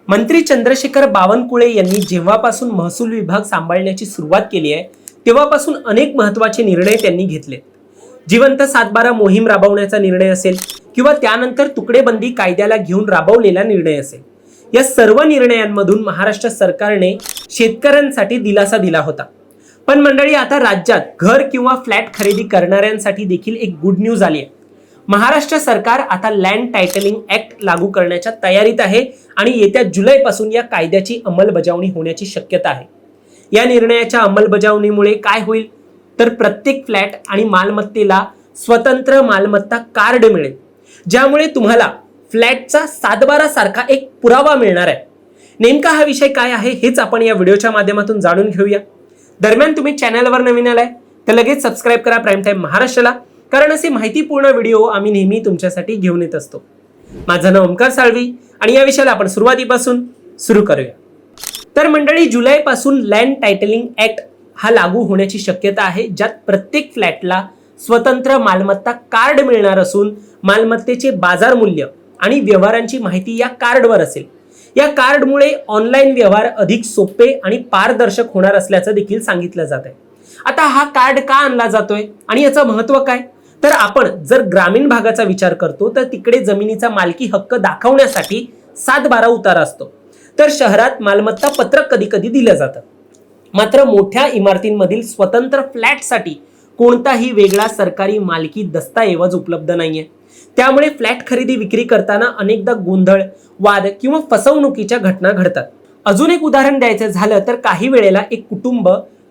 मंत्री चंद्रशेखर बावनकुळे यांनी जेव्हापासून महसूल विभाग सांभाळण्याची सुरुवात केली आहे तेव्हापासून अनेक महत्त्वाचे निर्णय त्यांनी घेतले। जिवंत सातबारा मोहीम राबवण्याचा निर्णय असेल किंवा त्यानंतर तुकडेबंदी कायद्याला घेऊन राबवलेला निर्णय असेल, या सर्व निर्णयांमधून महाराष्ट्र सरकारने शेतकऱ्यांसाठी दिलासा दिला होता। पण मंडळी, आता राज्यात घर किंवा फ्लॅट खरेदी करणाऱ्यांसाठी देखील एक गुड न्यूज आली आहे। महाराष्ट्र सरकार आता लँड टायटलिंग ऍक्ट लागू करण्याच्या तयारीत आहे आणि येत्या जुलैपासून या कायद्याची अंमलबजावणी होण्याची शक्यता आहे। या निर्णयाच्या अंमलबजावणीमुळे काय होईल तर प्रत्येक फ्लॅट आणि मालमत्तेला स्वतंत्र मालमत्ता कार्ड मिळेल, ज्यामुळे तुम्हाला फ्लॅटचा सातबारा सारखा एक पुरावा मिळणार आहे। नेमका हा विषय काय आहे हेच आपण या व्हिडिओच्या माध्यमातून जाणून घेऊया। दरम्यान तुम्ही चॅनलवर नवीन आलाय तर लगेच सबस्क्राइब करा प्राईम टाइम महाराष्ट्राला, कारण असे माहितीपूर्ण व्हिडिओ आम्ही नेहमी तुमच्यासाठी घेऊन येत असतो। माझं नाव ओमकार साळवी आणि या विषयाला आपण सुरुवातीपासून सुरू करूया। तर मंडळी, जुलैपासून लँड टायटलिंग ऍक्ट हा लागू होण्याची शक्यता आहे, ज्यात प्रत्येक फ्लॅटला स्वतंत्र मालमत्ता कार्ड मिळणार असून मालमत्तेचे बाजार मूल्य आणि व्यवहारांची माहिती या कार्डवर असेल। या कार्डमुळे ऑनलाईन व्यवहार अधिक सोपे आणि पारदर्शक होणार असल्याचं देखील सांगितलं जात आहे। आता हा कार्ड का आणला जातोय आणि याचं महत्त्व काय, तर आपण जर ग्रामीण भागाचा विचार करतो तर तिकडे जमिनीचा मालकी हक्क दाखवण्यासाठी 7/12 उतारा असतो, तर शहरात मालमत्ता पत्रक कधी कधी दिलं जातं। मात्र मोठ्या इमारतींमधील स्वतंत्र फ्लॅटसाठी कोणताही वेगळा सरकारी मालकी दस्तऐवज उपलब्ध नाहीये। त्यामुळे फ्लॅट खरेदी विक्री करताना अनेकदा गोंधळ, वाद किंवा फसवणुकीच्या घटना घडतात। अजून एक उदाहरण द्यायचं झालं तर काही वेळेला एक कुटुंब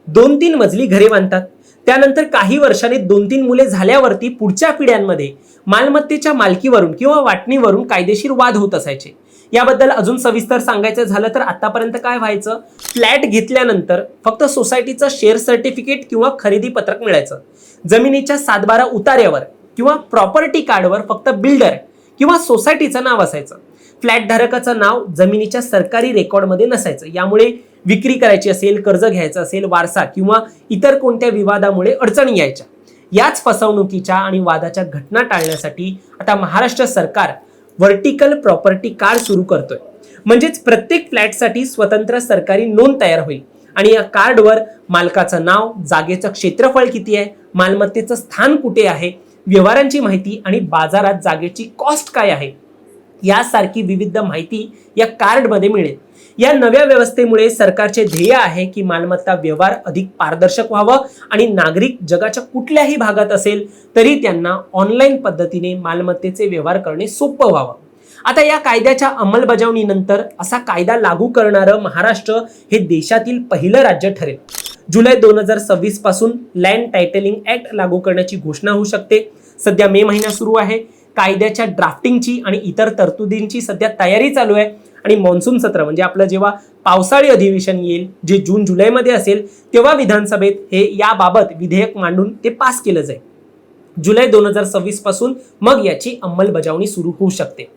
2-3 मजली घरे बांधतात, त्यानंतर काही वर्षांनी 2-3 मुले झाल्यावरती पुढच्या पिढ्यांमध्ये मालमत्तेच्या मालकीवरून किंवा वाटणीवरून कायदेशीर वाद होत असायचे। याबद्दल अजून सविस्तर सांगायचं झालं तर आतापर्यंत काय व्हायचं, फ्लॅट घेतल्यानंतर फक्त सोसायटीचं शेअर सर्टिफिकेट किंवा खरेदी पत्रक मिळायचं। जमिनीच्या 7/12 उतार्यावर किंवा प्रॉपर्टी कार्डवर फक्त बिल्डर किंवा सोसायटीचं नाव असायचं। फ्लॅट धारकाचं नाव जमिनीच्या सरकारी रेकॉर्डमध्ये नसायचं। यामुळे विक्री करायची असेल, कर्ज घ्यायचं असेल, वारसा किंवा इतर कोणत्या विवादामुळे अडचणी यायच्या। याच फसवणुकीच्या आणि वादाच्या घटना टाळण्यासाठी आता महाराष्ट्र सरकार व्हर्टिकल प्रॉपर्टी कार्ड सुरू करतोय। म्हणजेच प्रत्येक फ्लॅटसाठी स्वतंत्र सरकारी नोंद तयार होईल आणि या कार्डवर मालकाचं नाव, जागेचं क्षेत्रफळ किती आहे, मालमत्तेचं स्थान कुठे आहे, व्यवहारांची माहिती आणि बाजारात जागेची कॉस्ट काय आहे यासारखी विविध माहिती या कार्डमध्ये मिळेल। या नव्या व्यवस्थेमुळे सरकारचे ध्येय आहे की मालमत्ता व्यवहार अधिक पारदर्शक व्हावं आणि नागरिक जगाच्या कुठल्याही भागात असेल तरी त्यांना ऑनलाईन पद्धतीने मालमत्तेचे व्यवहार करणे सोपं व्हावं। आता या कायद्याच्या अंमलबजावणीनंतर असा कायदा लागू करणारं महाराष्ट्र हे देशातील पहिलं राज्य ठरेल। जुलै 2026 पासून लँड टायटलिंग ऍक्ट लागू करण्याची घोषणा होऊ शकते। सध्या मे महिना सुरू आहे, कायद्याच्या ड्राफ्टिंगची आणि इतर तरतुदींची सध्या तयारी चालू आहे आणि मॉन्सून सत्र म्हणजे आपलं जेव्हा पावसाळी अधिवेशन येईल, जे जून-जुलैमध्ये असेल, तेव्हा विधानसभेत हे याबाबत विधेयक मांडून ते पास केलं जाईल। जुलै 2026 पासून मग याची अंमलबजावणी सुरू होऊ शकते।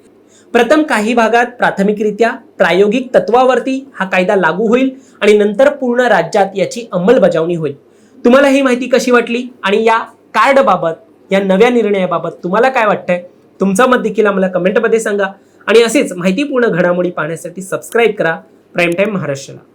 प्रथम काही भागात प्राथमिकरित्या प्रायोगिक तत्वावरती हा कायदा लागू होईल आणि नंतर पूर्ण राज्यात याची अंमलबजावणी होईल। तुम्हाला ही माहिती कशी वाटली आणि या कार्डबाबत, या नव्या निर्णयाबाबत तुम्हाला काय वाटतंय, तुमचं मत देखील आम्हाला कमेंटमध्ये सांगा आणि असेच माहितीपूर्ण घडामोडी पाहण्यासाठी सबस्क्राईब करा प्राईम टाइम महाराष्ट्राला।